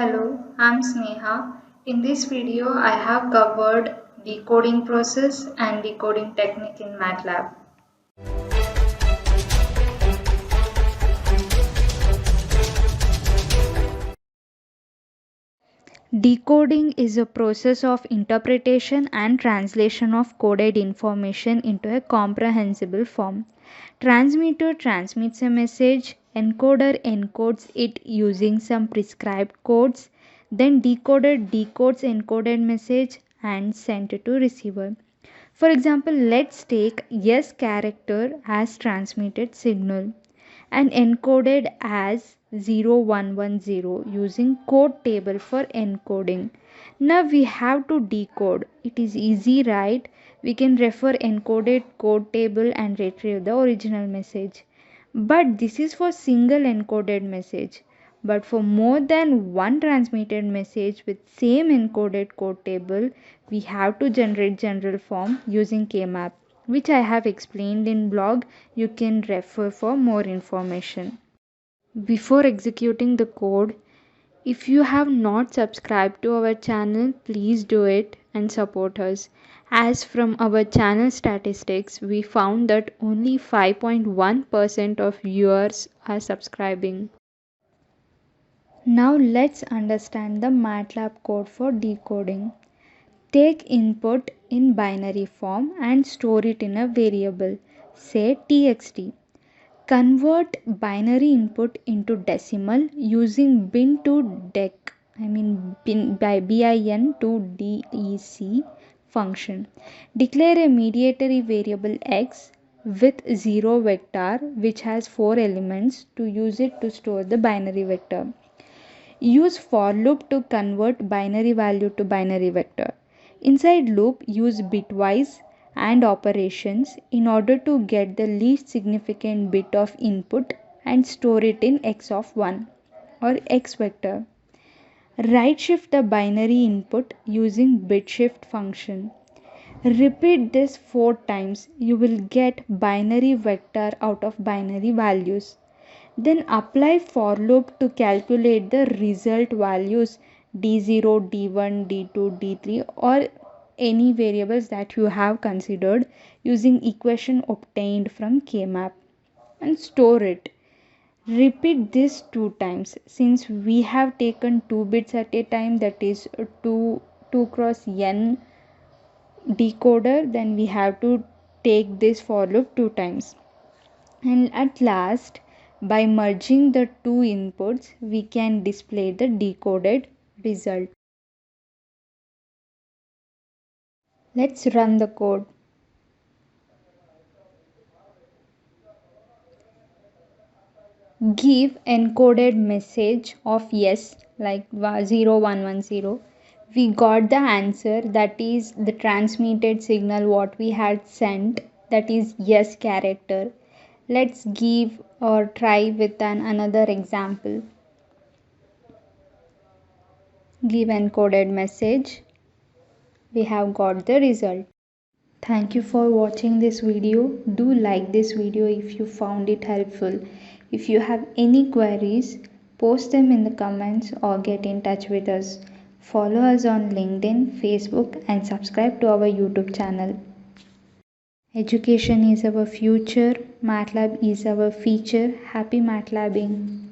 Hello, I'm Sneha. In this video, I have covered decoding process and decoding technique in MATLAB. Decoding is a process of interpretation and translation of coded information into a comprehensible form. Transmitter transmits a message, encoder encodes it using some prescribed codes, then decoder decodes encoded message and sent it to receiver. For example, let's take yes character as transmitted signal and encoded as 0110 using code table for encoding. Now we have to decode. It is easy, right? We can refer encoded code table and retrieve the original message. But this is for single encoded message. But for more than one transmitted message with same encoded code table, we have to generate general form using KMap, which I have explained in blog. You can refer for more information. Before executing the code, if you have not subscribed to our channel, please do it and support us. As from our channel statistics, we found that only 5.1% of viewers are subscribing. Now let's understand the MATLAB code for decoding. Take input in binary form and store it in a variable, say txt. Convert binary input into decimal using bin to dec, bin by bin to dec function. Declare a mediatory variable x with 0 vector which has 4 elements to use it to store the binary vector. Use for loop to convert binary value to binary vector. Inside loop, use bitwise and operations in order to get the least significant bit of input and store it in x of 1 or x vector. Right shift the binary input using bit shift function. Repeat this 4 times. You will get binary vector out of binary values. Then apply for loop to calculate the result values d0, d1, d2, d3 or any variables that you have considered using equation obtained from KMap and store it. Repeat this 2 times. Since we have taken 2 bits at a time, that is 2 cross n decoder, then we have to take this for loop 2 times. And at last, by merging the two inputs, we can display the decoded result. Let's run the code. Give encoded message of yes, like 0110. We got the answer, that is the transmitted signal what we had sent, that is yes character. Let's give or try with another example. Give encoded message. We have got the result. Thank you for watching this video. Do like this video if you found it helpful. If you have any queries, post them in the comments or get in touch with us. Follow us on LinkedIn, Facebook and subscribe to our YouTube channel. Education is our future. MATLAB is our feature. Happy MATLABing.